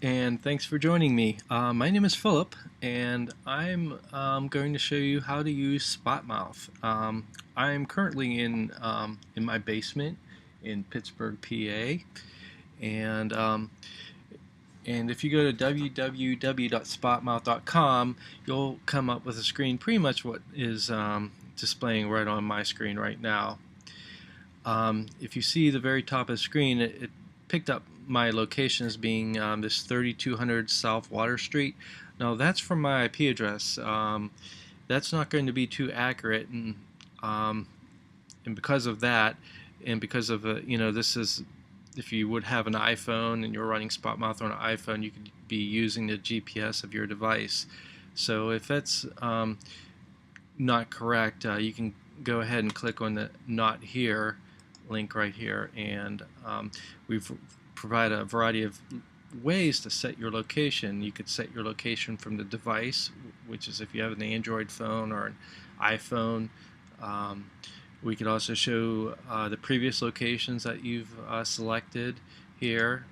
and thanks for joining me. My name is Philip, and I'm going to show you how to use SpotMouth. I'm currently in my basement in Pittsburgh, PA, and if you go to www.spotmouth.com, you'll come up with a screen pretty much what is displaying right on my screen right now. If you see the very top of the screen, it picked up my location as being this 3200 South Water Street. Now that's from my IP address. That's not going to be too accurate, um, and because of that, and because of this is if you would have an iPhone and you're running SpotMouth on an iPhone, you could be using the GPS of your device. So if that's not correct, you can go ahead and click on the "Not Here" link right here, and we've provide a variety of ways to set your location. You could set your location from the device, which is if you have an Android phone or an iPhone. Um, we could also show the previous locations that you've selected here,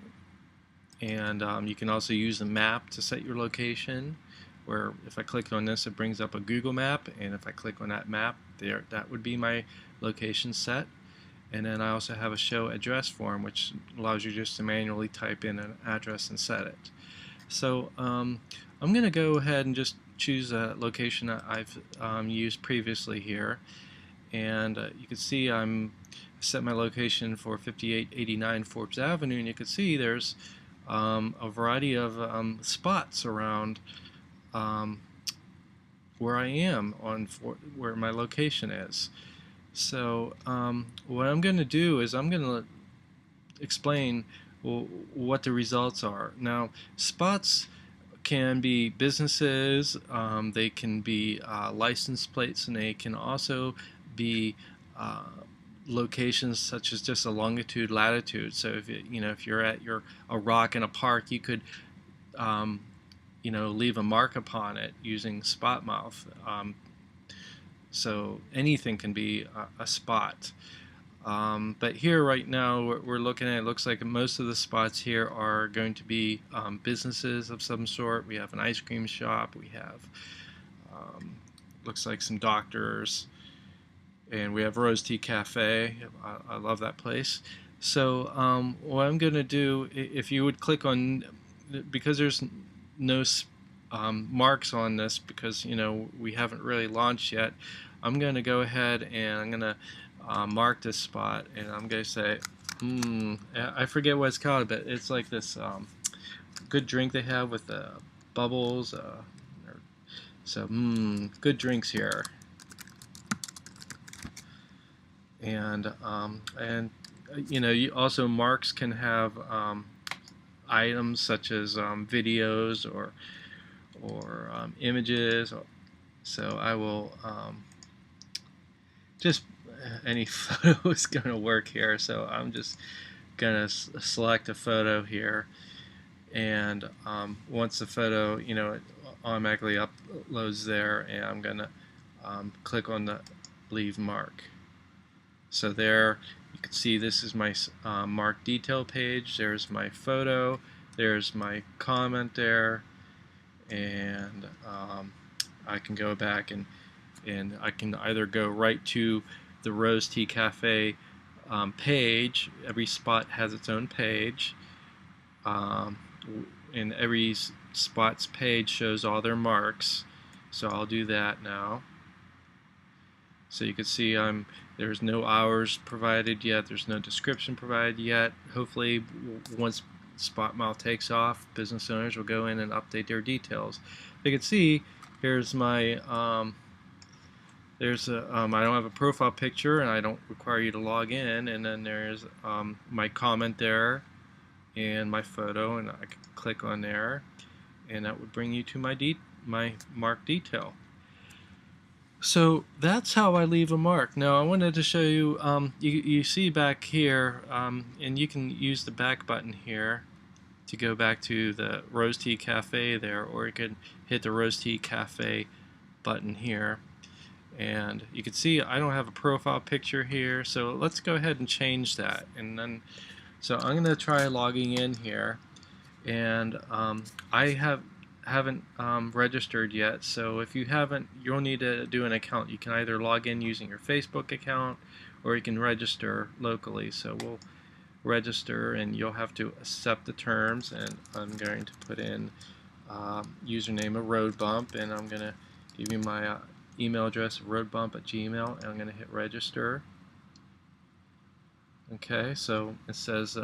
and you can also use the map to set your location, where if I click on this it brings up a Google map, and if I click on that map there, that would be my location set. And then I also have a show address form, which allows you just to manually type in an address and set it. So I'm going to go ahead and just choose a location that I've used previously here, and you can see I'm set my location for 5889 Forbes Avenue, and you can see there's a variety of spots around where I am on where my location is. So what I'm going to do is I'm going to explain what the results are. Now, spots can be businesses, they can be license plates, and they can also be locations such as just a longitude, latitude. So if you're at a rock in a park, you could leave a mark upon it using SpotMouth. So anything can be a spot. But here right now we're looking at, it looks like most of the spots here are going to be businesses of some sort. We have an ice cream shop, we have looks like some doctors, and we have Rose Tea Cafe. I love that place. So what I'm going to do, if you would click on, because there's no marks on this, because we haven't really launched yet, I'm going to go ahead and I'm going to mark this spot, and I'm going to say, I forget what it's called, but it's like this good drink they have with the bubbles. So good drinks here, and you also, marks can have items such as videos or images. So I will just any photo is going to work here. So I'm just going to select a photo here, and once the photo, it automatically uploads there, and I'm going to click on the leave mark. So there you can see this is my mark detail page. There's my photo, there's my comment there, and I can go back and I can either go right to the Rose Tea Cafe page. Every spot has its own page, and every spot's page shows all their marks. So I'll do that now. So you can see there's no hours provided yet, there's no description provided yet. Hopefully once SpotMouth takes off, business owners will go in and update their details. You can see here's my I don't have a profile picture, and I don't require you to log in, and then there's my comment there and my photo, and I can click on there, and that would bring you to my mark detail. So that's how I leave a mark. Now I wanted to show you, you see back here, and you can use the back button here to go back to the Rose Tea Cafe there, or you can hit the Rose Tea Cafe button here. And you can see I don't have a profile picture here, so let's go ahead and change that. And then, so I'm going to try logging in here, and I haven't registered yet. So if you haven't, you'll need to do an account. You can either log in using your Facebook account, or you can register locally. So we'll register, and you'll have to accept the terms. And I'm going to put in username of Road Bump, and I'm going to give you my email address, roadbump@gmail, and I'm going to hit register. Okay, so it says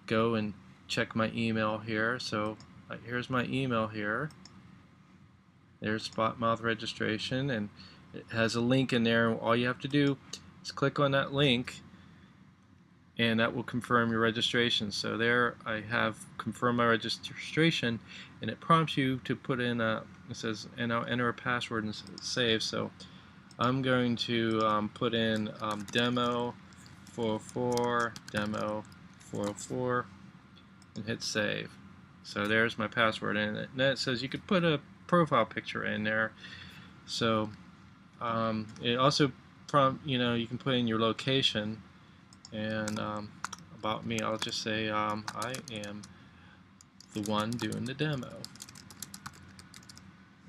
go and check my email here. So here's my email here. There's Spotmouth registration, and it has a link in there. All you have to do is click on that link, and that will confirm your registration. So there I have confirmed my registration, and it prompts you to put in it says, and now enter a password and save. So I'm going to put in demo 404, demo 404, and hit save. So there's my password, and then it says you could put a profile picture in there. So it also you can put in your location, and about me, I'll just say I am the one doing the demo,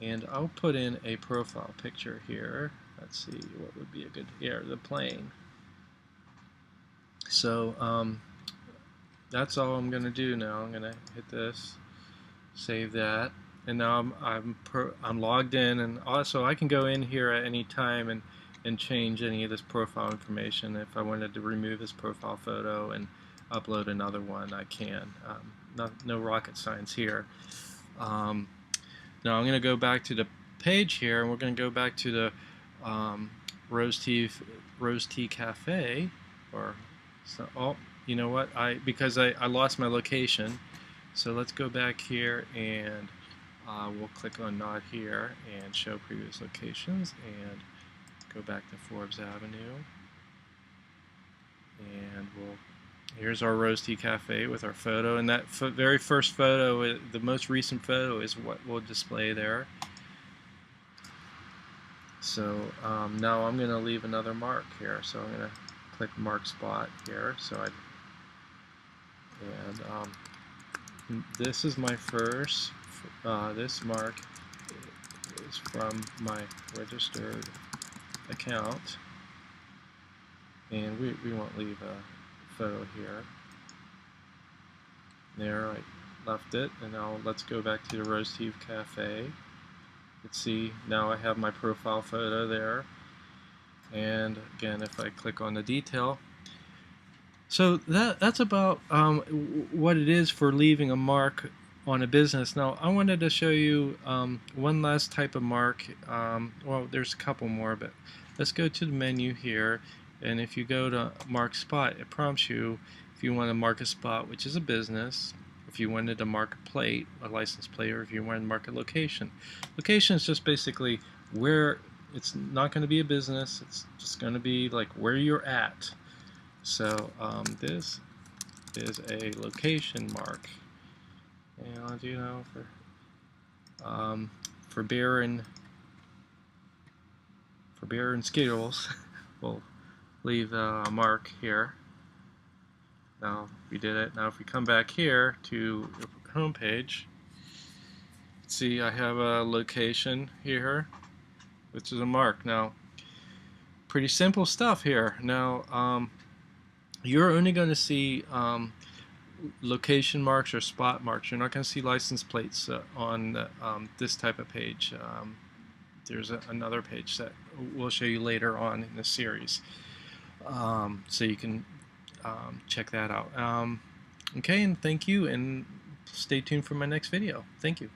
and I'll put in a profile picture here. Let's see what would be a good here, the plane. So that's all I'm going to do now. I'm going to hit this, save that, and now I'm logged in, and also I can go in here at any time and change any of this profile information. If I wanted to remove this profile photo and upload another one, I can. No rocket science here. Now I'm going to go back to the page here, and we're going to go back to the Rose Tea Cafe, or so. Oh, you know what? Because I lost my location, so let's go back here, and we'll click on Not Here and Show Previous Locations, and go back to Forbes Avenue, and here's our Rose Tea Cafe with our photo, and that very first photo, the most recent photo, is what we'll display there. So now I'm going to leave another mark here, so I'm going to click Mark Spot here. So this is my first. This mark is from my registered account, and we won't leave a photo here. There, I left it, and now let's go back to the Rose Tea Cafe. Let's see, now I have my profile photo there, and again, if I click on the detail, so that's about what it is for leaving a mark on a business. Now I wanted to show you one last type of mark. Well, there's a couple more, but let's go to the menu here, and if you go to Mark Spot, it prompts you if you want to mark a spot, which is a business, if you wanted to mark a plate, a license plate, or if you wanted to mark a location. Location is just basically where it's not going to be a business, it's just going to be like where you're at. So this is a location mark, and for beer and Skittles, we'll leave a mark here. Now we did it. Now if we come back here to the home page, see I have a location here, which is a mark. Now pretty simple stuff here. Now you're only going to see location marks or spot marks. You're not going to see license plates on this type of page. There's another page that we'll show you later on in the series, so you can check that out. Okay, and thank you, and stay tuned for my next video. Thank you.